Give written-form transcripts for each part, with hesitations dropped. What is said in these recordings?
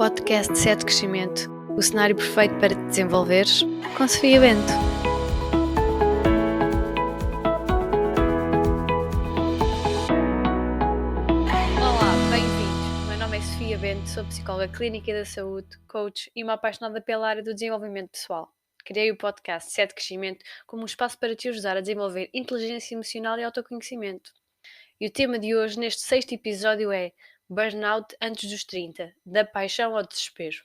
podcast 7 Crescimento, o cenário perfeito para te desenvolveres, com Sofia Bento. Olá, bem-vindos. O meu nome é Sofia Bento, sou psicóloga clínica da saúde, coach e uma apaixonada pela área do desenvolvimento pessoal. Criei o podcast 7 Crescimento como um espaço para te ajudar a desenvolver inteligência emocional e autoconhecimento. E o tema de hoje, neste 6º episódio, é Burnout antes dos 30, da paixão ao desespero.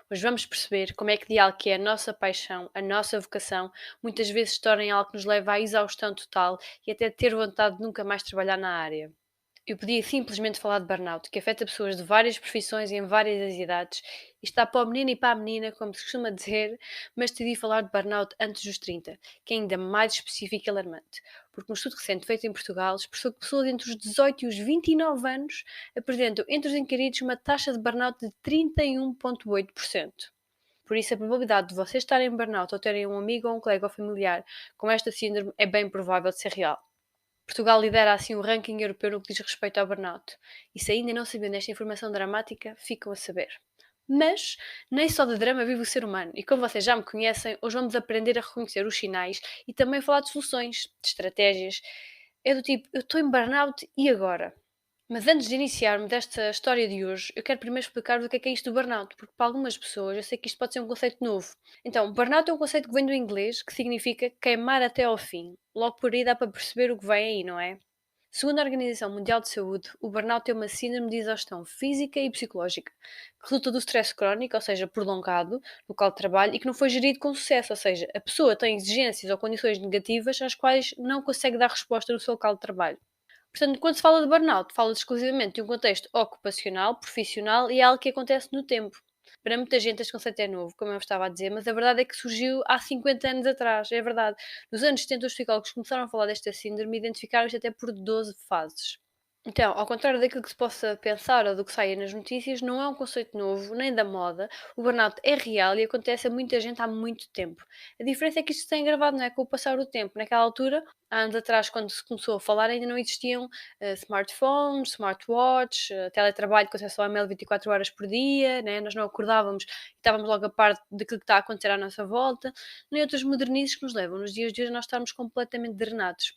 Hoje vamos perceber como é que de algo que é a nossa paixão, a nossa vocação, muitas vezes se torna em algo que nos leva à exaustão total e até ter vontade de nunca mais trabalhar na área. Eu podia simplesmente falar de burnout, que afeta pessoas de várias profissões e em várias idades, e está para o menino e para a menina, como se costuma dizer, mas decidi falar de burnout antes dos 30, que é ainda mais específico e alarmante, porque um estudo recente feito em Portugal expressou que pessoas entre os 18 e os 29 anos apresentam entre os inquiridos uma taxa de burnout de 31,8%. Por isso, a probabilidade de vocês estarem em burnout ou terem um amigo ou um colega ou familiar com esta síndrome é bem provável de ser real. Portugal lidera assim o ranking europeu no que diz respeito ao burnout. E se ainda não sabiam desta informação dramática, ficam a saber. Mas nem só de drama vive o ser humano, e como vocês já me conhecem, hoje vamos aprender a reconhecer os sinais e também falar de soluções, de estratégias. É do tipo, eu estou em burnout e agora? Mas antes de iniciarmos desta história de hoje, eu quero primeiro explicar-vos o que é isto do burnout, porque para algumas pessoas eu sei que isto pode ser um conceito novo. Então, burnout é um conceito que vem do inglês, que significa queimar até ao fim. Logo por aí dá para perceber o que vem aí, não é? Segundo a Organização Mundial de Saúde, o burnout é uma síndrome de exaustão física e psicológica, que resulta do stress crónico, ou seja, prolongado, no local de trabalho, e que não foi gerido com sucesso, ou seja, a pessoa tem exigências ou condições negativas às quais não consegue dar resposta no seu local de trabalho. Portanto, quando se fala de burnout, fala-se exclusivamente de um contexto ocupacional, profissional e é algo que acontece no tempo. Para muita gente este conceito é novo, como eu estava a dizer, mas a verdade é que surgiu há 50 anos atrás, é verdade. Nos anos 70 os psicólogos começaram a falar desta síndrome e identificaram isto até por 12 fases. Então, ao contrário daquilo que se possa pensar ou do que saia nas notícias, não é um conceito novo, nem da moda. O burnout é real e acontece a muita gente há muito tempo. A diferença é que isto se tem agravado, não é? Com o passar do tempo. Naquela altura, há anos atrás, quando se começou a falar, ainda não existiam smartphones, smartwatches, teletrabalho com acesso ao e-mail 24 horas por dia, né? Nós não acordávamos e estávamos logo a par daquilo que está a acontecer à nossa volta, nem outras modernices que nos levam nos dias de hoje a nós estarmos completamente drenados.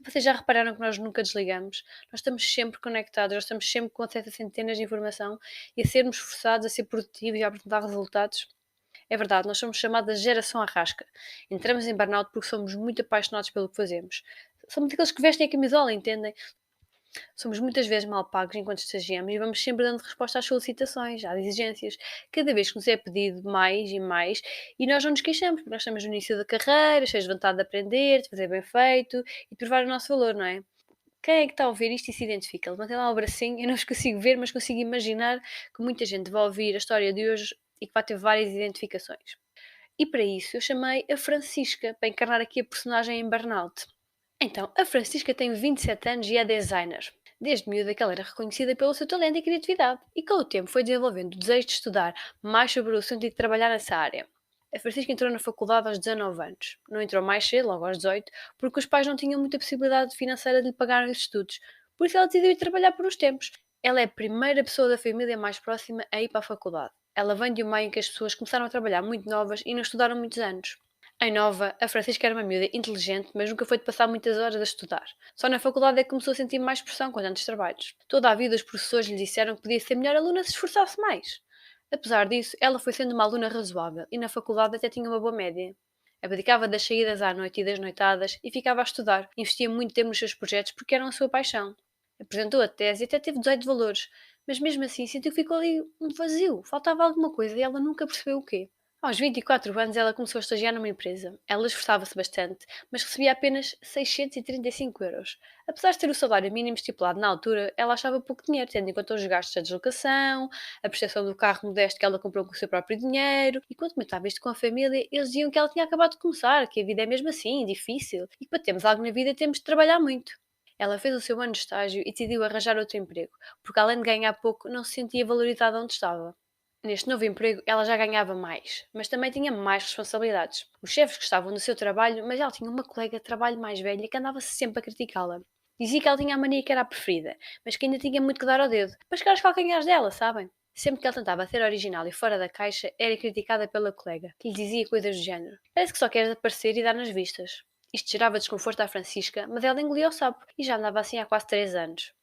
Vocês já repararam que nós nunca desligamos? Nós estamos sempre conectados, nós estamos sempre com acesso a centenas de informação e a sermos forçados a ser produtivos e a apresentar resultados? É verdade, nós somos chamadas geração arrasca. Entramos em burnout porque somos muito apaixonados pelo que fazemos. Somos aqueles que vestem a camisola, entendem? Somos muitas vezes mal pagos enquanto estagiamos e vamos sempre dando resposta às solicitações, às exigências. Cada vez que nos é pedido mais e mais, e nós não nos queixamos, porque nós estamos no início da carreira, cheios de vontade de aprender, de fazer bem feito e de provar o nosso valor, não é? Quem é que está a ouvir isto e se identifica? Levantem lá o bracinho, eu não os consigo ver, mas consigo imaginar que muita gente vai ouvir a história de hoje e que vai ter várias identificações. E para isso eu chamei a Francisca para encarnar aqui a personagem em burnout. Então, a Francisca tem 27 anos e é designer. Desde miúda que ela era reconhecida pelo seu talento e criatividade, e com o tempo foi desenvolvendo o desejo de estudar mais sobre o assunto e de trabalhar nessa área. A Francisca entrou na faculdade aos 19 anos. Não entrou mais cedo, logo aos 18, porque os pais não tinham muita possibilidade financeira de lhe pagarem os estudos. Por isso ela decidiu ir trabalhar por uns tempos. Ela é a primeira pessoa da família mais próxima a ir para a faculdade. Ela vem de um meio em que as pessoas começaram a trabalhar muito novas e não estudaram muitos anos. Em nova, a Francisca era uma miúda inteligente, mas nunca foi de passar muitas horas a estudar. Só na faculdade é que começou a sentir mais pressão com tantos trabalhos. Toda a vida os professores lhe disseram que podia ser melhor aluna se esforçasse mais. Apesar disso, ela foi sendo uma aluna razoável e na faculdade até tinha uma boa média. Abdicava das saídas à noite e das noitadas e ficava a estudar. Investia muito tempo nos seus projetos porque eram a sua paixão. Apresentou a tese e até teve 18 valores, mas mesmo assim sentiu que ficou ali um vazio, faltava alguma coisa e ela nunca percebeu o quê. Aos 24 anos ela começou a estagiar numa empresa. Ela esforçava-se bastante, mas recebia apenas 635 euros. Apesar de ter o salário mínimo estipulado na altura, ela achava pouco dinheiro, tendo em conta os gastos da deslocação, a prestação do carro modesto que ela comprou com o seu próprio dinheiro, e quando comentava isto com a família, eles diziam que ela tinha acabado de começar, que a vida é mesmo assim, difícil, e que para termos algo na vida temos de trabalhar muito. Ela fez o seu ano de estágio e decidiu arranjar outro emprego, porque além de ganhar pouco, não se sentia valorizada onde estava. Neste novo emprego, ela já ganhava mais, mas também tinha mais responsabilidades. Os chefes gostavam do seu trabalho, mas ela tinha uma colega de trabalho mais velha que andava sempre a criticá-la. Dizia que ela tinha a mania que era a preferida, mas que ainda tinha muito que dar ao dedo, para chegar aos calcanhares dela, sabem? Sempre que ela tentava ser original e fora da caixa, era criticada pela colega, que lhe dizia coisas do género. Parece que só queres aparecer e dar nas vistas. Isto gerava desconforto à Francisca, mas ela engolia o sapo e já andava assim há quase 3 anos.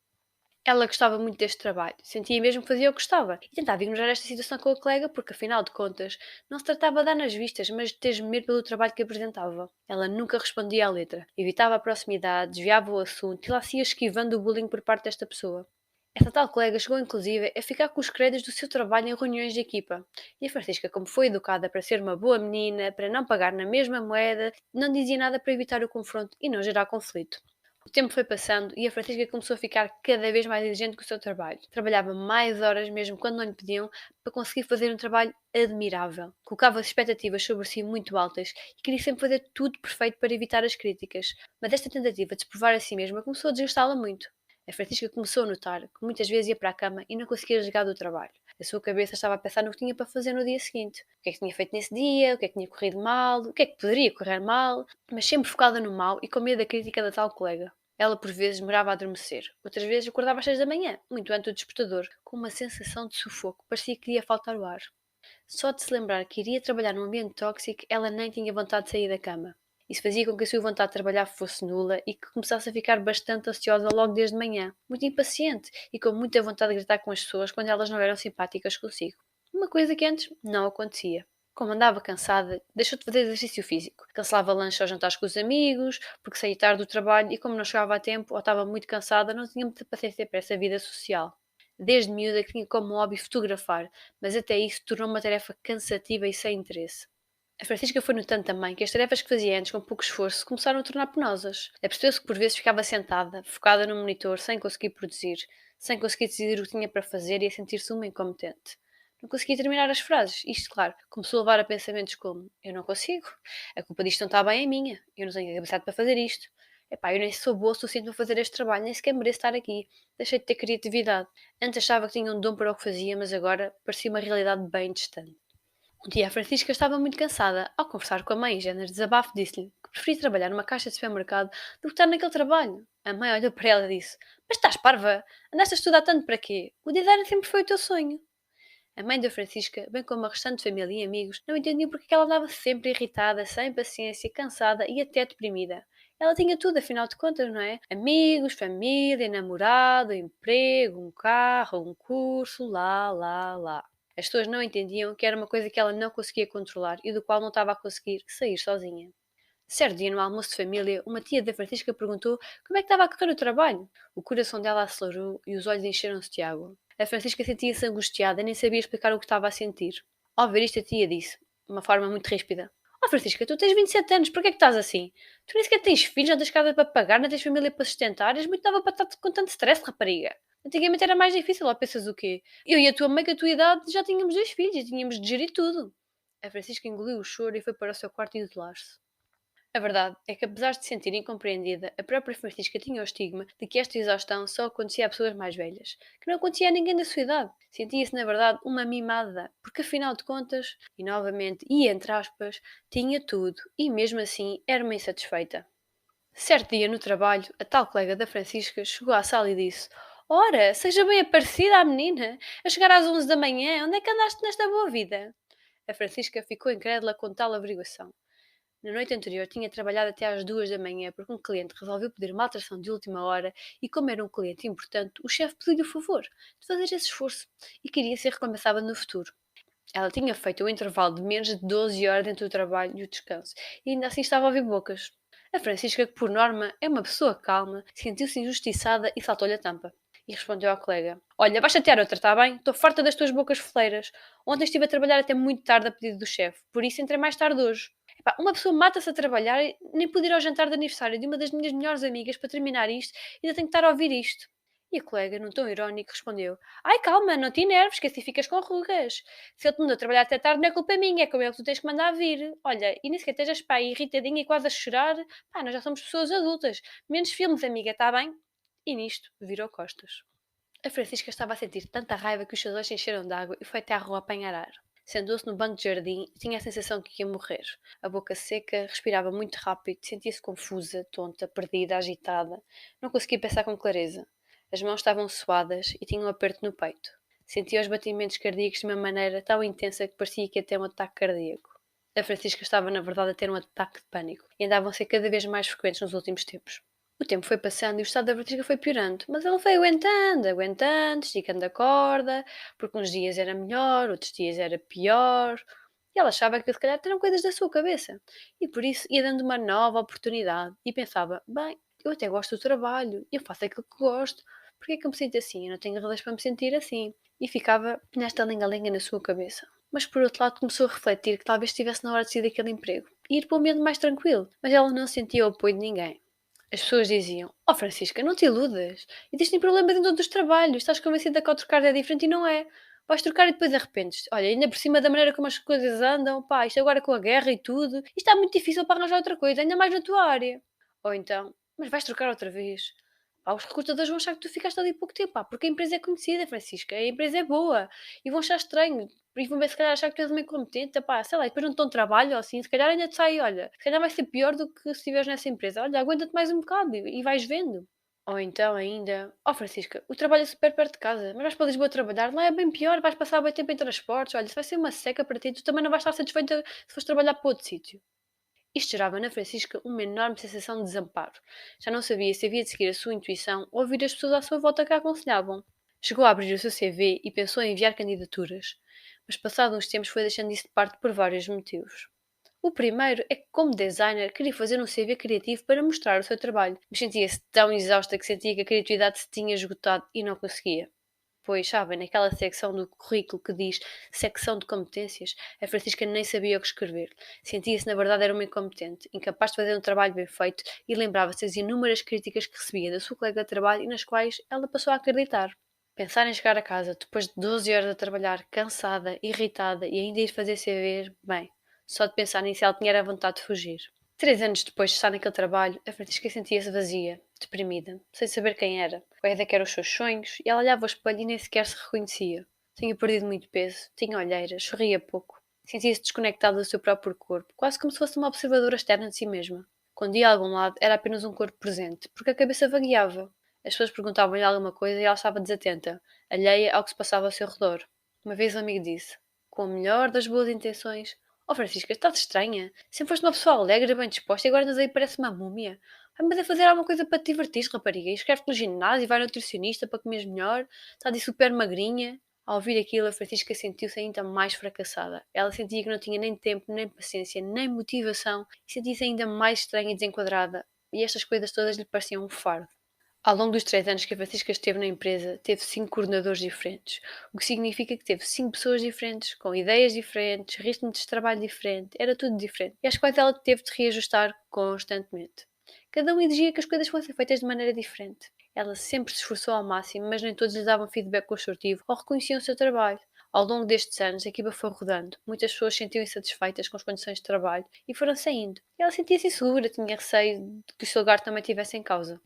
Ela gostava muito deste trabalho, sentia mesmo que fazia o que gostava e tentava ignorar esta situação com a colega porque, afinal de contas, não se tratava de dar nas vistas, mas de temer pelo trabalho que apresentava. Ela nunca respondia à letra, evitava a proximidade, desviava o assunto e lá se ia esquivando o bullying por parte desta pessoa. Essa tal colega chegou inclusive a ficar com os créditos do seu trabalho em reuniões de equipa. E a Francisca, como foi educada para ser uma boa menina, para não pagar na mesma moeda, não dizia nada para evitar o confronto e não gerar conflito. O tempo foi passando e a Francisca começou a ficar cada vez mais exigente com o seu trabalho. Trabalhava mais horas mesmo quando não lhe pediam para conseguir fazer um trabalho admirável. Colocava expectativas sobre si muito altas e queria sempre fazer tudo perfeito para evitar as críticas. Mas esta tentativa de se provar a si mesma começou a desgastá-la muito. A Francisca começou a notar que muitas vezes ia para a cama e não conseguia desligar do trabalho. A sua cabeça estava a pensar no que tinha para fazer no dia seguinte. O que é que tinha feito nesse dia, o que é que tinha corrido mal, o que é que poderia correr mal, mas sempre focada no mal e com medo da crítica da tal colega. Ela por vezes demorava a adormecer, outras vezes acordava às 6 da manhã, muito antes do despertador, com uma sensação de sufoco, parecia que ia faltar o ar. Só de se lembrar que iria trabalhar num ambiente tóxico, ela nem tinha vontade de sair da cama. Isso fazia com que a sua vontade de trabalhar fosse nula e que começasse a ficar bastante ansiosa logo desde manhã, muito impaciente e com muita vontade de gritar com as pessoas quando elas não eram simpáticas consigo. Uma coisa que antes não acontecia. Como andava cansada, deixou de fazer exercício físico. Cancelava lanche aos jantares com os amigos, porque saía tarde do trabalho e como não chegava a tempo ou estava muito cansada, não tinha muita paciência para essa vida social. Desde miúda que tinha como hobby fotografar, mas até isso tornou uma tarefa cansativa e sem interesse. A Francisca foi notando também que as tarefas que fazia antes com pouco esforço começaram a tornar penosas. Apercebeu-se que por vezes ficava sentada, focada no monitor, sem conseguir produzir, sem conseguir decidir o que tinha para fazer e a sentir-se uma incompetente. Não conseguia terminar as frases. Isto, claro, começou a levar a pensamentos como: eu não consigo, a culpa disto não está bem é minha, eu não tenho capacidade para fazer isto. Epá, eu nem sou boa o suficiente para fazer este trabalho, nem sequer mereço estar aqui. Deixei de ter criatividade. Antes achava que tinha um dom para o que fazia, mas agora parecia uma realidade bem distante. Um dia a Francisca estava muito cansada. Ao conversar com a mãe em género de desabafo, disse-lhe que preferia trabalhar numa caixa de supermercado do que estar naquele trabalho. A mãe olhou para ela e disse: Mas estás parva? Andaste a estudar tanto para quê? O design sempre foi o teu sonho. A mãe da Francisca, bem como a restante família e amigos, não entendiam porque ela andava sempre irritada, sem paciência, cansada e até deprimida. Ela tinha tudo, afinal de contas, não é? Amigos, família, namorado, emprego, um carro, um curso, lá, lá, lá. As pessoas não entendiam que era uma coisa que ela não conseguia controlar e do qual não estava a conseguir sair sozinha. Certo dia, no almoço de família, uma tia da Francisca perguntou como é que estava a correr o trabalho. O coração dela acelerou e os olhos encheram-se de água. A Francisca sentia-se angustiada e nem sabia explicar o que estava a sentir. Ao ver isto, a tia disse, de uma forma muito ríspida: Oh Francisca, tu tens 27 anos, por que é que estás assim? Tu nem sequer tens filhos, não tens casa para pagar, não tens família para sustentar, és muito nova para estar com tanto stress, rapariga. Antigamente era mais difícil, ou pensas o quê? Eu e a tua mãe, com a tua idade, já tínhamos 2 filhos e tínhamos de gerir tudo. A Francisca engoliu o choro e foi para o seu quarto isolar-se. A verdade é que, apesar de se sentir incompreendida, a própria Francisca tinha o estigma de que esta exaustão só acontecia a pessoas mais velhas, que não acontecia a ninguém da sua idade. Sentia-se, na verdade, uma mimada, porque afinal de contas, e novamente, e entre aspas, tinha tudo, e mesmo assim era uma insatisfeita. Certo dia no trabalho, a tal colega da Francisca chegou à sala e disse: Ora, seja bem aparecida a menina, a chegar às 11 da manhã, onde é que andaste nesta boa vida? A Francisca ficou incrédula com tal averiguação. Na noite anterior tinha trabalhado até às 2 da manhã porque um cliente resolveu pedir uma alteração de última hora e, como era um cliente importante, o chefe pediu-lhe o favor de fazer esse esforço e queria ser recompensada no futuro. Ela tinha feito um intervalo de menos de 12 horas entre o trabalho e o descanso e ainda assim estava a ouvir bocas. A Francisca, que por norma é uma pessoa calma, sentiu-se injustiçada e saltou-lhe a tampa. E respondeu ao colega: Olha, vais chatear outra, está bem? Estou farta das tuas bocas foleiras. Ontem estive a trabalhar até muito tarde a pedido do chefe, por isso entrei mais tarde hoje. Epá, uma pessoa mata-se a trabalhar e nem pude ir ao jantar de aniversário de uma das minhas melhores amigas para terminar isto e ainda tenho que estar a ouvir isto. E a colega, num tom irónico, respondeu: Ai, calma, não te enerves, que assim ficas com rugas. Se ele te mandou trabalhar até tarde, não é culpa minha, é com ele que tu tens que mandar vir. Olha, e nem sequer estejas pá, aí irritadinha e quase a chorar. Pá, nós já somos pessoas adultas. Menos filmes, amiga, está bem? E nisto, virou costas. A Francisca estava a sentir tanta raiva que os seus olhos se encheram de água e foi até à rua apanhar ar. Sentou-se no banco de jardim e tinha a sensação que ia morrer. A boca seca, respirava muito rápido, sentia-se confusa, tonta, perdida, agitada. Não conseguia pensar com clareza. As mãos estavam suadas e tinha um aperto no peito. Sentia os batimentos cardíacos de uma maneira tão intensa que parecia que ia ter um ataque cardíaco. A Francisca estava, na verdade, a ter um ataque de pânico e andavam a ser cada vez mais frequentes nos últimos tempos. O tempo foi passando e o estado da Francisca foi piorando, mas ela foi aguentando, esticando a corda, porque uns dias era melhor, outros dias era pior, e ela achava que se calhar eram coisas da sua cabeça, e por isso ia dando uma nova oportunidade, e pensava, bem, eu até gosto do trabalho, eu faço aquilo que gosto, porque é que eu me sinto assim? Eu não tenho razões para me sentir assim. E ficava nesta lenga-lenga na sua cabeça. Mas por outro lado começou a refletir que talvez estivesse na hora de sair daquele emprego e ir para um ambiente mais tranquilo, mas ela não sentia o apoio de ninguém. As pessoas diziam: Oh Francisca, não te iludas. Existem problemas em todos os trabalhos. Estás convencida que ao trocar é diferente e não é. Vais trocar e depois arrependes. Olha, ainda por cima da maneira como as coisas andam, pá, isto agora com a guerra e tudo, isto está muito difícil para arranjar outra coisa, ainda mais na tua área. Ou então, mas vais trocar outra vez. Pá, os recrutadores vão achar que tu ficaste ali pouco tempo, pá, porque a empresa é conhecida, Francisca, a empresa é boa. E vão achar estranho. E vão ver, se calhar, achar que tu és uma incompetente, pá, sei lá, e depois não estão trabalho ou assim, se calhar ainda te sai, olha, se calhar vai ser pior do que se estiveres nessa empresa. Olha, aguenta-te mais um bocado e vais vendo. Ou então ainda, oh Francisca, o trabalho é super perto de casa, mas vais para Lisboa trabalhar, lá é bem pior, vais passar bem tempo em transportes, olha, isso vai ser uma seca para ti, tu também não vais estar satisfeita se fores trabalhar para outro sítio. Isto gerava na Francisca uma enorme sensação de desamparo. Já não sabia se havia de seguir a sua intuição ou ouvir as pessoas à sua volta que a aconselhavam. Chegou a abrir o seu CV e pensou em enviar candidaturas, mas passado uns tempos foi deixando isso de parte por vários motivos. O primeiro é que, como designer, queria fazer um CV criativo para mostrar o seu trabalho, mas sentia-se tão exausta que sentia que a criatividade se tinha esgotado e não conseguia. Pois, sabem, naquela secção do currículo que diz secção de competências, a Francisca nem sabia o que escrever. Sentia-se, na verdade, era uma incompetente, incapaz de fazer um trabalho bem feito e lembrava-se das inúmeras críticas que recebia da sua colega de trabalho e nas quais ela passou a acreditar. Pensar em chegar a casa depois de 12 horas a trabalhar, cansada, irritada e ainda ir fazer CVs, bem, só de pensar nisso ela tinha a vontade de fugir. 3 anos depois de estar naquele trabalho, a Francisca sentia-se vazia, deprimida, sem saber quem era, quais é que eram os seus sonhos, e ela olhava ao espelho e nem sequer se reconhecia. Tinha perdido muito peso, tinha olheiras, sorria pouco. Sentia-se desconectada do seu próprio corpo, quase como se fosse uma observadora externa de si mesma. Quando ia a algum lado, era apenas um corpo presente, porque a cabeça vagueava. As pessoas perguntavam-lhe alguma coisa e ela estava desatenta, alheia ao que se passava ao seu redor. Uma vez um amigo disse, com a melhor das boas intenções: Oh Francisca, estás estranha? Sempre foste uma pessoa alegre, bem disposta e agora andas aí parece uma múmia. Vai-me a fazer alguma coisa para te divertir, rapariga. Escreve pelo ginásio, vai ao nutricionista para comeres melhor. Está de super magrinha. Ao ouvir aquilo, a Francisca sentiu-se ainda mais fracassada. Ela sentia que não tinha nem tempo, nem paciência, nem motivação e sentia-se ainda mais estranha e desenquadrada. E estas coisas todas lhe pareciam um fardo. Ao longo dos 3 anos que a Francisca esteve na empresa, teve 5 coordenadores diferentes, o que significa que teve 5 pessoas diferentes, com ideias diferentes, ritmos de trabalho diferente, era tudo diferente, e às quais ela teve de reajustar constantemente. Cada um exigia que as coisas fossem feitas de maneira diferente. Ela sempre se esforçou ao máximo, mas nem todos lhe davam feedback construtivo ou reconheciam o seu trabalho. Ao longo destes anos, a equipa foi rodando. Muitas pessoas sentiam insatisfeitas com as condições de trabalho e foram saindo. E ela sentia-se insegura, tinha receio de que o seu lugar também estivesse em causa.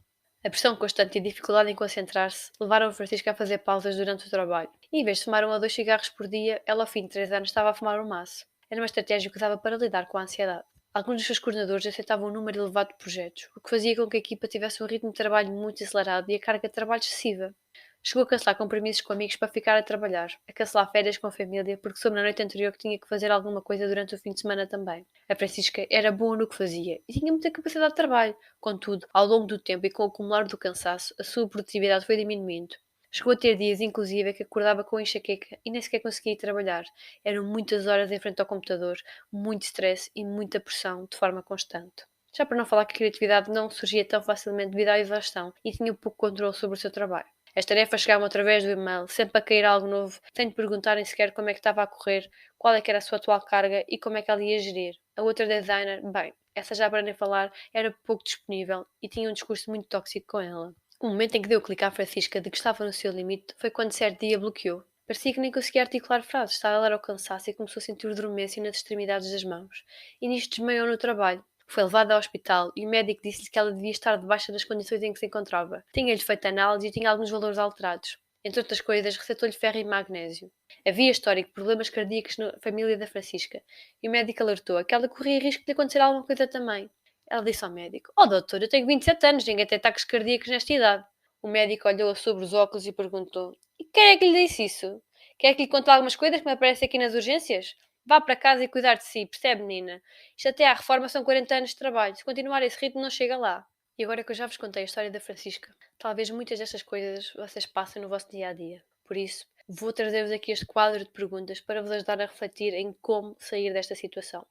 A pressão constante e a dificuldade em concentrar-se levaram a Francisca a fazer pausas durante o trabalho. E em vez de fumar 1 ou 2 cigarros por dia, ela ao fim de 3 anos estava a fumar um maço. Era uma estratégia que usava para lidar com a ansiedade. Alguns dos seus coordenadores aceitavam um número elevado de projetos, o que fazia com que a equipa tivesse um ritmo de trabalho muito acelerado e a carga de trabalho excessiva. Chegou a cancelar compromissos com amigos para ficar a trabalhar, a cancelar férias com a família porque soube na noite anterior que tinha que fazer alguma coisa durante o fim de semana também. A Francisca era boa no que fazia e tinha muita capacidade de trabalho. Contudo, ao longo do tempo e com o acumular do cansaço, a sua produtividade foi diminuindo. Chegou a ter dias, inclusive, que acordava com enxaqueca e nem sequer conseguia ir trabalhar. Eram muitas horas em frente ao computador, muito stress e muita pressão de forma constante. Já para não falar que a criatividade não surgia tão facilmente devido à exaustão e tinha pouco controle sobre o seu trabalho. As tarefas chegavam através do e-mail, sempre a cair algo novo, sem lhe perguntarem sequer como é que estava a correr, qual é que era a sua atual carga e como é que ela ia gerir. A outra designer, bem, essa já para nem falar, era pouco disponível e tinha um discurso muito tóxico com ela. O momento em que deu o clique à Francisca de que estava no seu limite foi quando certo dia bloqueou. Parecia que nem conseguia articular frases, estava a ler ao cansaço e começou a sentir dormência nas extremidades das mãos. E nisto desmaiou no trabalho. Foi levada ao hospital e o médico disse-lhe que ela devia estar debaixo das condições em que se encontrava. Tinha-lhe feito análise e tinha alguns valores alterados. Entre outras coisas, receitou-lhe ferro e magnésio. Havia histórico de problemas cardíacos na família da Francisca e o médico alertou-a que ela corria risco de acontecer alguma coisa também. Ela disse ao médico: Oh doutor, eu tenho 27 anos, ninguém tem ataques cardíacos nesta idade. O médico olhou-a sobre os óculos e perguntou: E quem é que lhe disse isso? Quer que lhe conte algumas coisas que me aparecem aqui nas urgências? Vá para casa e cuidar de si, percebe, menina? Isto até à reforma são 40 anos de trabalho. Se continuar esse ritmo, não chega lá. E agora que eu já vos contei a história da Francisca, talvez muitas destas coisas vocês passem no vosso dia a dia. Por isso, vou trazer-vos aqui este quadro de perguntas para vos ajudar a refletir em como sair desta situação.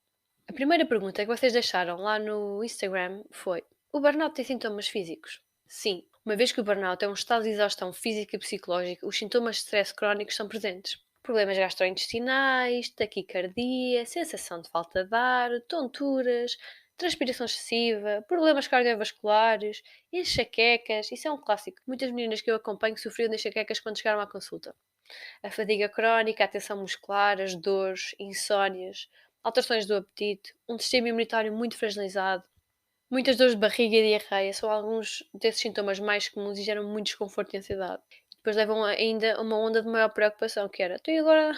A primeira pergunta que vocês deixaram lá no Instagram foi: o burnout tem sintomas físicos? Sim, uma vez que o burnout é um estado de exaustão física e psicológica, os sintomas de stress crónicos são presentes. Problemas gastrointestinais, taquicardia, sensação de falta de ar, tonturas, transpiração excessiva, problemas cardiovasculares, enxaquecas, isso é um clássico. Muitas meninas que eu acompanho sofriam de enxaquecas quando chegaram à consulta. A fadiga crónica, a tensão muscular, as dores, insónias, alterações do apetite, um sistema imunitário muito fragilizado, muitas dores de barriga e diarreia são alguns desses sintomas mais comuns e geram muito desconforto e ansiedade. Depois levam ainda a uma onda de maior preocupação, que era, então e agora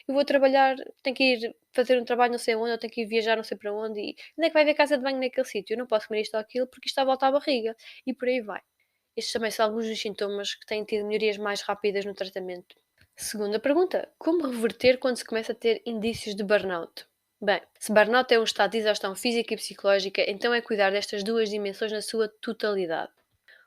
eu vou trabalhar, tenho que ir fazer um trabalho não sei onde, ou tenho que ir viajar não sei para onde, e onde é que vai haver casa de banho naquele sítio? Eu não posso comer isto ou aquilo porque isto está a volta à barriga. E por aí vai. Estes também são alguns dos sintomas que têm tido melhorias mais rápidas no tratamento. Segunda pergunta: como reverter quando se começa a ter indícios de burnout? Bem, se burnout é um estado de exaustão física e psicológica, então é cuidar destas duas dimensões na sua totalidade.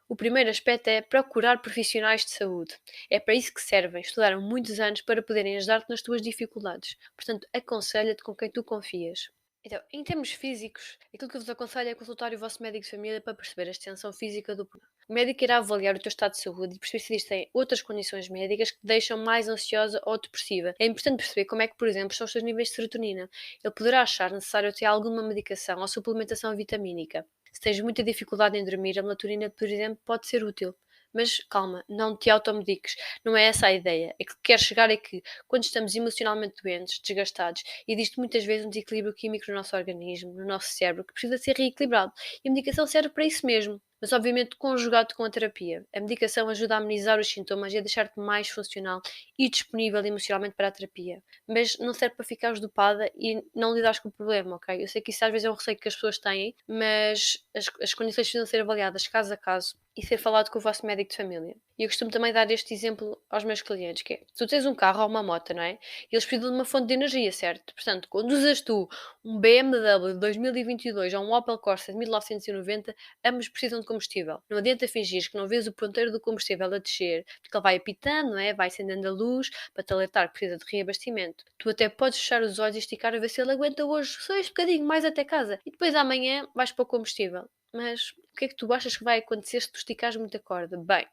O primeiro aspecto é procurar profissionais de saúde. É para isso que servem, estudaram muitos anos para poderem ajudar-te nas tuas dificuldades. Portanto, aconselha-te com quem tu confias. Então, em termos físicos, aquilo que eu vos aconselho é consultar o vosso médico de família para perceber a extensão física do problema. O médico irá avaliar o teu estado de saúde e perceber se existem outras condições médicas que te deixam mais ansiosa ou depressiva. É importante perceber como é que, por exemplo, são os teus níveis de serotonina. Ele poderá achar necessário ter alguma medicação ou suplementação vitamínica. Se tens muita dificuldade em dormir, a melatonina, por exemplo, pode ser útil. Mas calma, não te automediques. Não é essa a ideia. É que o que quero chegar é que, quando estamos emocionalmente doentes, desgastados, existe muitas vezes um desequilíbrio químico no nosso organismo, no nosso cérebro, que precisa ser reequilibrado. E a medicação serve para isso mesmo. Mas, obviamente, conjugado com a terapia. A medicação ajuda a amenizar os sintomas e a deixar-te mais funcional e disponível emocionalmente para a terapia. Mas não serve para ficares dopada e não lidares com o problema, ok? Eu sei que isso às vezes é um receio que as pessoas têm, mas as condições precisam ser avaliadas caso a caso e ser falado com o vosso médico de família. E eu costumo também dar este exemplo aos meus clientes, que é, se tu tens um carro ou uma moto, não é? E eles precisam de uma fonte de energia, certo? Portanto, quando usas tu um BMW de 2022 ou um Opel Corsa de 1990, ambos precisam de combustível. Não adianta fingir que não vês o ponteiro do combustível a descer, porque ele vai apitando, não é? Vai acendendo a luz para te alertar que precisa de reabastecimento. Tu até podes fechar os olhos e esticar a ver se ele aguenta hoje só este bocadinho mais até casa. E depois amanhã vais para o combustível. Mas o que é que tu achas que vai acontecer se tu esticares muito a corda? Bem,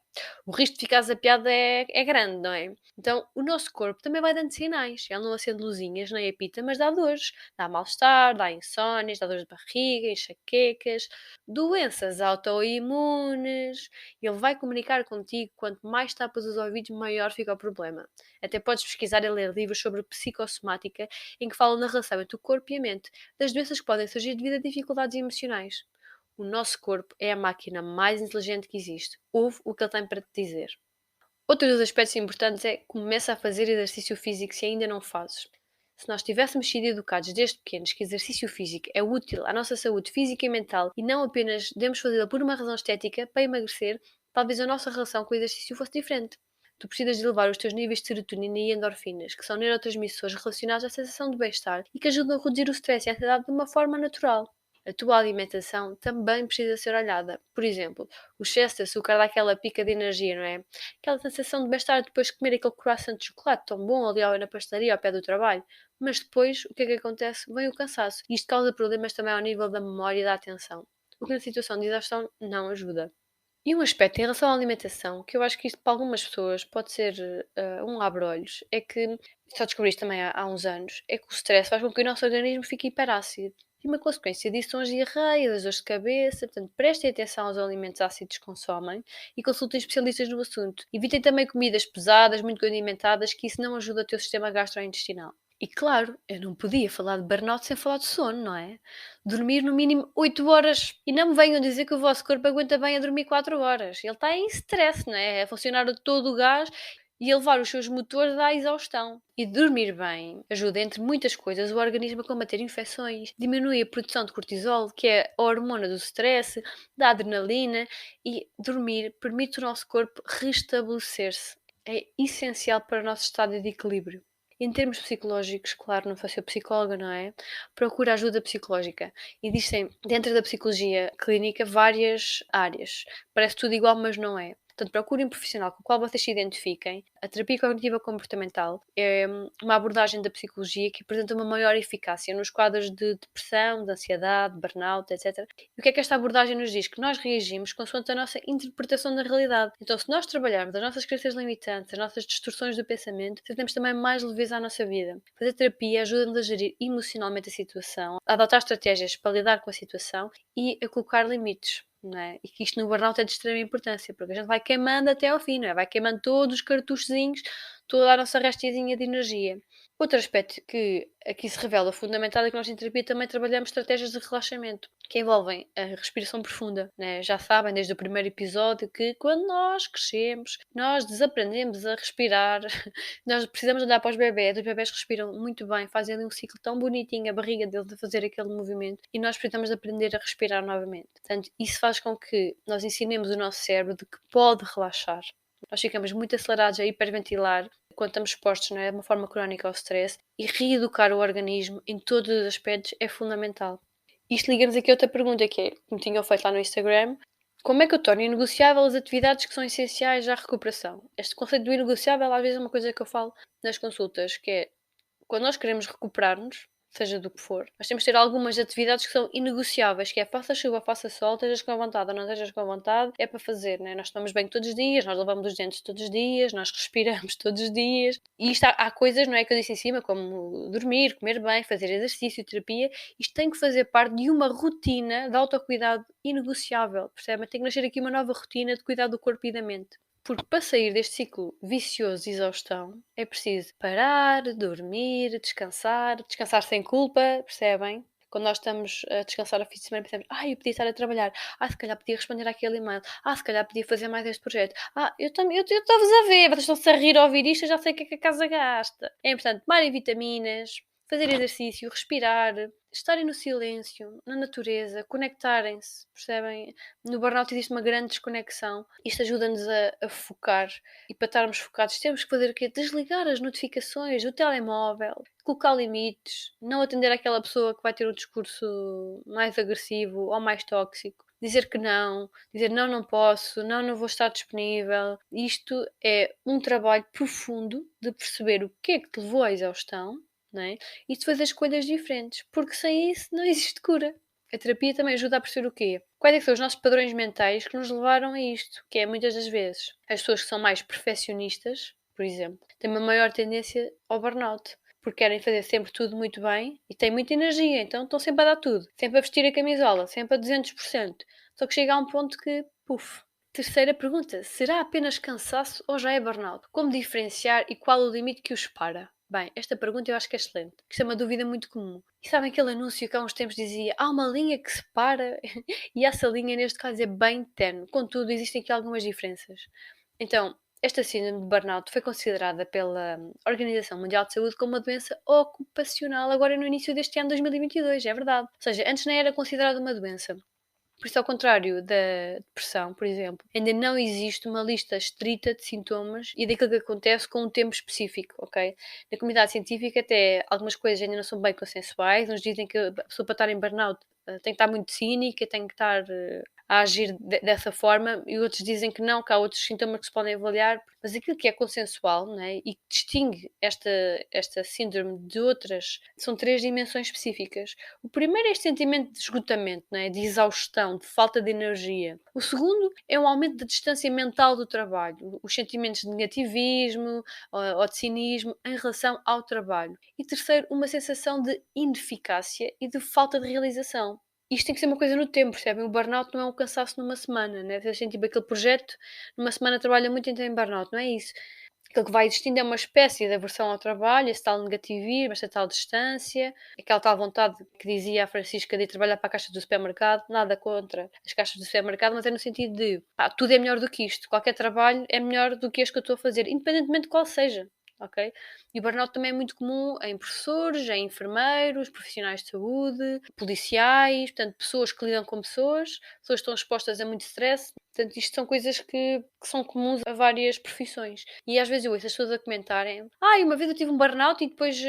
o risco de ficares apiado é grande, não é? Então, o nosso corpo também vai dando sinais. Ele não acende luzinhas, nem apita, mas dá dores. Dá mal-estar, dá insónias, dá dores de barriga, enxaquecas, doenças autoimunes. Ele vai comunicar contigo. Quanto mais tapas os ouvidos, maior fica o problema. Até podes pesquisar e ler livros sobre psicossomática em que falam na relação entre o corpo e a mente, das doenças que podem surgir devido a dificuldades emocionais. O nosso corpo é a máquina mais inteligente que existe. Ouve o que ele tem para te dizer. Outro dos aspectos importantes é começa a fazer exercício físico se ainda não fazes. Se nós tivéssemos sido educados desde pequenos que exercício físico é útil à nossa saúde física e mental e não apenas devemos fazê-lo por uma razão estética para emagrecer, talvez a nossa relação com o exercício fosse diferente. Tu precisas de elevar os teus níveis de serotonina e endorfinas, que são neurotransmissores relacionados à sensação de bem-estar e que ajudam a reduzir o stress e a ansiedade de uma forma natural. A tua alimentação também precisa ser olhada. Por exemplo, o excesso de açúcar dá aquela pica de energia, não é? Aquela sensação de bem-estar depois de comer aquele croissant de chocolate tão bom ali na pastelaria ao pé do trabalho. Mas depois, o que é que acontece? Vem o cansaço. E isto causa problemas também ao nível da memória e da atenção. O que na situação de exaustão não ajuda. E um aspecto em relação à alimentação, que eu acho que isto para algumas pessoas pode ser um abre-olhos, é que, só descobri isto também há uns anos, é que o stress faz com que o nosso organismo fique hiperácido. E uma consequência disso são as diarreias, as dores de cabeça. Portanto, prestem atenção aos alimentos ácidos que consomem e consultem especialistas no assunto. Evitem também comidas pesadas, muito condimentadas, que isso não ajuda o teu sistema gastrointestinal. E claro, eu não podia falar de burnout sem falar de sono, não é? Dormir no mínimo 8 horas. E não me venham dizer que o vosso corpo aguenta bem a dormir 4 horas. Ele está em stress, não é? A funcionar a todo o gás e a levar os seus motores à exaustão. E dormir bem ajuda, entre muitas coisas, o organismo a combater infecções, diminui a produção de cortisol, que é a hormona do stress, da adrenalina, e dormir permite o nosso corpo restabelecer-se. é essencial para o nosso estado de equilíbrio. Em termos psicológicos, claro, não sou psicóloga, não é? Procura ajuda psicológica. Existem, dentro da psicologia clínica, várias áreas. Parece tudo igual, mas não é. Portanto, procurem um profissional com o qual vocês se identifiquem. A terapia cognitiva comportamental é uma abordagem da psicologia que apresenta uma maior eficácia nos quadros de depressão, de ansiedade, burnout, etc. E o que é que esta abordagem nos diz? Que nós reagimos consoante a nossa interpretação da realidade. Então, se nós trabalharmos as nossas crenças limitantes, as nossas distorções do pensamento, temos também mais leveza à nossa vida. Fazer terapia ajuda-nos a gerir emocionalmente a situação, a adotar estratégias para lidar com a situação e a colocar limites. Não é? E que isto no burnout é de extrema importância, porque a gente vai queimando até ao fim, não é? Vai queimando todos os cartuchozinhos, toda a nossa restezinha de energia. Outro aspecto que aqui se revela fundamental é que nós em terapia também trabalhamos estratégias de relaxamento, que envolvem a respiração profunda. Né? Já sabem, desde o primeiro episódio, que quando nós crescemos, nós desaprendemos a respirar. Nós precisamos olhar para os bebés respiram muito bem, fazem ali um ciclo tão bonitinho, a barriga deles a fazer aquele movimento, e nós precisamos de aprender a respirar novamente. Portanto, isso faz com que nós ensinemos o nosso cérebro de que pode relaxar. Nós ficamos muito acelerados a hiperventilar quando estamos expostos, não é, de uma forma crónica ao stress, e reeducar o organismo em todos os aspectos é fundamental. Isto liga-nos aqui a outra pergunta que é, como tinham feito lá no Instagram, como é que eu torno inegociável as atividades que são essenciais à recuperação? Este conceito do inegociável às vezes é uma coisa que eu falo nas consultas, que é, quando nós queremos recuperar-nos, seja do que for, nós temos de ter algumas atividades que são inegociáveis, que é faça chuva, faça sol, estejas com vontade ou não estejas com vontade, é para fazer, né? Nós tomamos banho todos os dias, nós lavamos os dentes todos os dias, nós respiramos todos os dias, e isto há coisas, não é, que eu disse em cima, como dormir, comer bem, fazer exercício, terapia, isto tem que fazer parte de uma rotina de autocuidado inegociável, percebem? Tem que nascer aqui uma nova rotina de cuidado do corpo e da mente. Porque para sair deste ciclo vicioso de exaustão é preciso parar, dormir, descansar sem culpa, percebem? Quando nós estamos a descansar ao fim de semana, pensamos, eu podia estar a trabalhar, se calhar podia responder àquele e-mail, se calhar podia fazer mais este projeto, eu estou-vos a ver, vocês estão-se a rir ao ouvir isto, eu já sei o que é que a casa gasta. É importante tomarem vitaminas, fazer exercício, respirar, estarem no silêncio, na natureza, conectarem-se, percebem? No burnout existe uma grande desconexão. Isto ajuda-nos a focar. E para estarmos focados temos que fazer o quê? Desligar as notificações do telemóvel, colocar limites, não atender àquela pessoa que vai ter um discurso mais agressivo ou mais tóxico. Dizer que não, dizer não, não posso, não, não vou estar disponível. Isto é um trabalho profundo de perceber o que é que te levou à exaustão, não é? E de fazer escolhas diferentes, porque sem isso não existe cura. A terapia também ajuda a perceber o quê? Quais é que são os nossos padrões mentais que nos levaram a isto? Que é, muitas das vezes, as pessoas que são mais perfeccionistas, por exemplo, têm uma maior tendência ao burnout, porque querem fazer sempre tudo muito bem e têm muita energia, então estão sempre a dar tudo, sempre a vestir a camisola, sempre a 200%. Só que chega a um ponto que, puf. Terceira pergunta, será apenas cansaço ou já é burnout? Como diferenciar e qual o limite que os para? Bem, esta pergunta eu acho que é excelente. Isto é uma dúvida muito comum. E sabem aquele anúncio que há uns tempos dizia há uma linha que separa e essa linha neste caso é bem tenue. Contudo, existem aqui algumas diferenças. Então, esta síndrome de burnout foi considerada pela Organização Mundial de Saúde como uma doença ocupacional agora no início deste ano 2022, é verdade. Ou seja, antes nem era considerada uma doença. Por isso, ao contrário da depressão, por exemplo, ainda não existe uma lista estrita de sintomas e daquilo que acontece com um tempo específico, ok? Na comunidade científica até algumas coisas ainda não são bem consensuais, uns dizem que a pessoa para estar em burnout tem que estar muito cínica, tem que estar a agir dessa forma, e outros dizem que não, que há outros sintomas que se podem avaliar, mas aquilo que é consensual, né, e que distingue esta síndrome de outras, são três dimensões específicas. O primeiro é este sentimento de esgotamento, né, de exaustão, de falta de energia. O segundo é um aumento da distância mental do trabalho, os sentimentos de negativismo ou de cinismo em relação ao trabalho. E terceiro, uma sensação de ineficácia e de falta de realização. Isto tem que ser uma coisa no tempo, percebem? O burnout não é um cansaço numa semana, né? Vocês têm tipo aquele projeto, numa semana trabalha muito, então em burnout, não é isso. Aquilo que vai existindo é uma espécie de aversão ao trabalho, esse tal negativismo, esta tal distância, aquela tal vontade que dizia a Francisca de ir trabalhar para a caixa do supermercado, nada contra as caixas do supermercado, mas é no sentido de, tudo é melhor do que isto, qualquer trabalho é melhor do que este que eu estou a fazer, independentemente de qual seja. Ok? E o burnout também é muito comum em professores, em enfermeiros, profissionais de saúde, policiais, portanto, pessoas que lidam com pessoas que estão expostas a muito stress. Portanto, isto são coisas que são comuns a várias profissões. E às vezes eu ouço as pessoas a comentarem: uma vez eu tive um burnout e depois,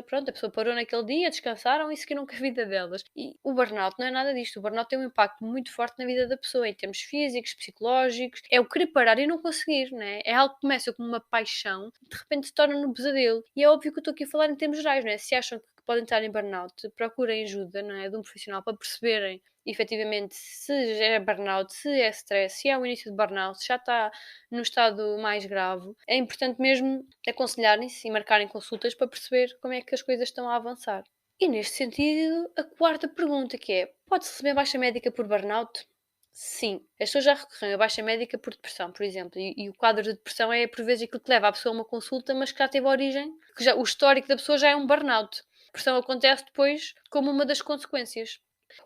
pronto, a pessoa parou naquele dia, descansaram e seguiram com a vida delas. E o burnout não é nada disto. O burnout tem um impacto muito forte na vida da pessoa, em termos físicos, psicológicos. É o querer parar e não conseguir, né? É algo que começa como uma paixão e de repente se torna num pesadelo. E é óbvio que eu estou aqui a falar em termos gerais, não é? Se acham que podem estar em burnout, procurem ajuda, não é? De um profissional para perceberem efetivamente se é burnout, se é stress, se é o início de burnout, se já está no estado mais grave. É importante mesmo aconselharem-se e marcarem consultas para perceber como é que as coisas estão a avançar. E neste sentido, a quarta pergunta que é: pode-se receber baixa médica por burnout? Sim, as pessoas já recorrem a baixa médica por depressão, por exemplo, e o quadro de depressão é por vezes aquilo que leva a pessoa a uma consulta, mas que já teve origem, que já, o histórico da pessoa já é um burnout. A depressão acontece depois como uma das consequências.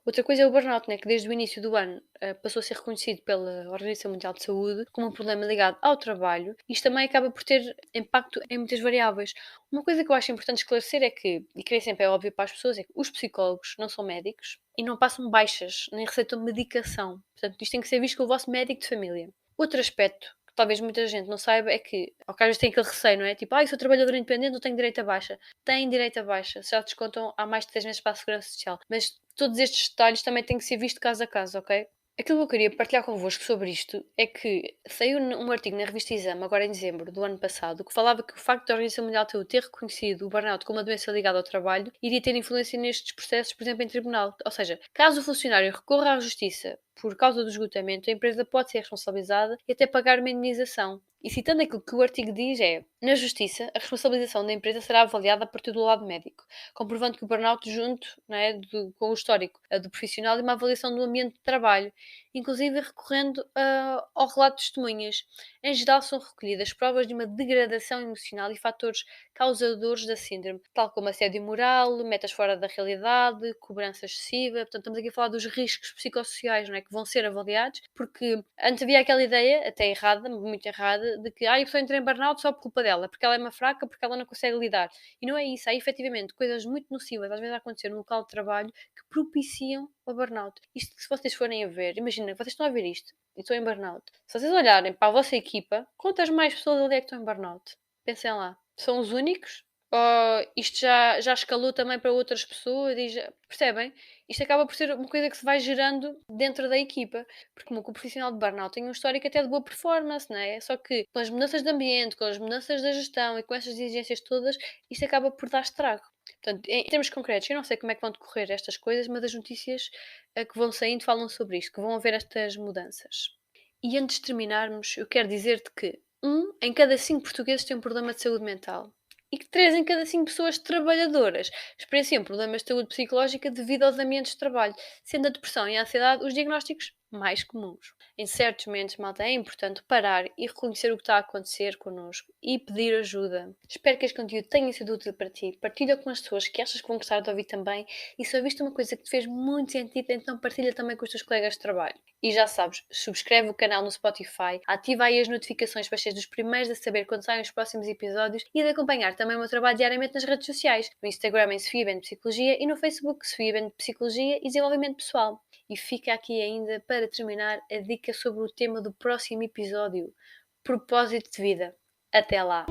Outra coisa é o burnout, né, que desde o início do ano passou a ser reconhecido pela Organização Mundial de Saúde como um problema ligado ao trabalho. Isto também acaba por ter impacto em muitas variáveis. Uma coisa que eu acho importante esclarecer é que, e que nem sempre é óbvio para as pessoas, é que os psicólogos não são médicos e não passam baixas, nem receitam medicação. Portanto, isto tem que ser visto com o vosso médico de família. Outro aspecto que talvez muita gente não saiba é que, ao que às vezes tem aquele receio, não é? Tipo, eu sou trabalhador independente, não tenho direito a baixa. Tem direito a baixa, já descontam há mais de 3 meses para a Segurança Social. Mas todos estes detalhes também têm que ser vistos caso a caso, ok? Aquilo que eu queria partilhar convosco sobre isto é que saiu um artigo na revista Exame, agora em dezembro do ano passado, que falava que o facto da Organização Mundial de Saúde ter reconhecido o burnout como uma doença ligada ao trabalho iria ter influência nestes processos, por exemplo, em tribunal. Ou seja, caso o funcionário recorra à justiça por causa do esgotamento, a empresa pode ser responsabilizada e até pagar uma indenização. E citando aquilo que o artigo diz é: na justiça, a responsabilização da empresa será avaliada a partir do lado médico, comprovando que o burnout junto, né, com o histórico do profissional e uma avaliação do ambiente de trabalho, inclusive recorrendo ao relato de testemunhas. Em geral, são recolhidas provas de uma degradação emocional e fatores causadores da síndrome, tal como assédio moral, metas fora da realidade, cobrança excessiva. Portanto, estamos aqui a falar dos riscos psicossociais, não é, que vão ser avaliados, porque antes havia aquela ideia, até errada, muito errada, de que a pessoa entra em burnout só por culpa dela, porque ela é uma fraca, porque ela não consegue lidar. E não é isso. Há efetivamente coisas muito nocivas, às vezes a acontecer no local de trabalho, que propiciam o burnout. Isto que se vocês forem a ver, imagina, vocês estão a ver isto e estão em burnout. Se vocês olharem para a vossa equipa, quantas mais pessoas ali é que estão em burnout? Pensem lá. São os únicos? Ou isto já escalou também para outras pessoas? Percebem? Isto acaba por ser uma coisa que se vai gerando dentro da equipa. Porque como que o profissional de burnout tem um histórico até de boa performance, não é? Só que com as mudanças de ambiente, com as mudanças da gestão e com essas exigências todas, isto acaba por dar estrago. Portanto, em termos concretos, eu não sei como é que vão decorrer estas coisas, mas as notícias que vão saindo falam sobre isto, que vão haver estas mudanças. E antes de terminarmos, eu quero dizer-te que 1 em cada 5 portugueses tem um problema de saúde mental. E que 3 em cada 5 pessoas trabalhadoras experienciam problemas de saúde psicológica devido aos ambientes de trabalho, sendo a depressão e a ansiedade os diagnósticos mais comuns. Em certos momentos, malta, é importante parar e reconhecer o que está a acontecer connosco e pedir ajuda. Espero que este conteúdo tenha sido útil para ti. Partilha com as pessoas que achas que vão gostar de ouvir também. E se ouviste uma coisa que te fez muito sentido, então partilha também com os teus colegas de trabalho. E já sabes, subscreve o canal no Spotify, ativa aí as notificações para seres dos primeiros a saber quando saem os próximos episódios e de acompanhar também o meu trabalho diariamente nas redes sociais, no Instagram em Sofia Bento Psicologia e no Facebook Sofia Bento Psicologia e Desenvolvimento Pessoal. E fica aqui ainda para terminar a dica sobre o tema do próximo episódio: propósito de vida. Até lá!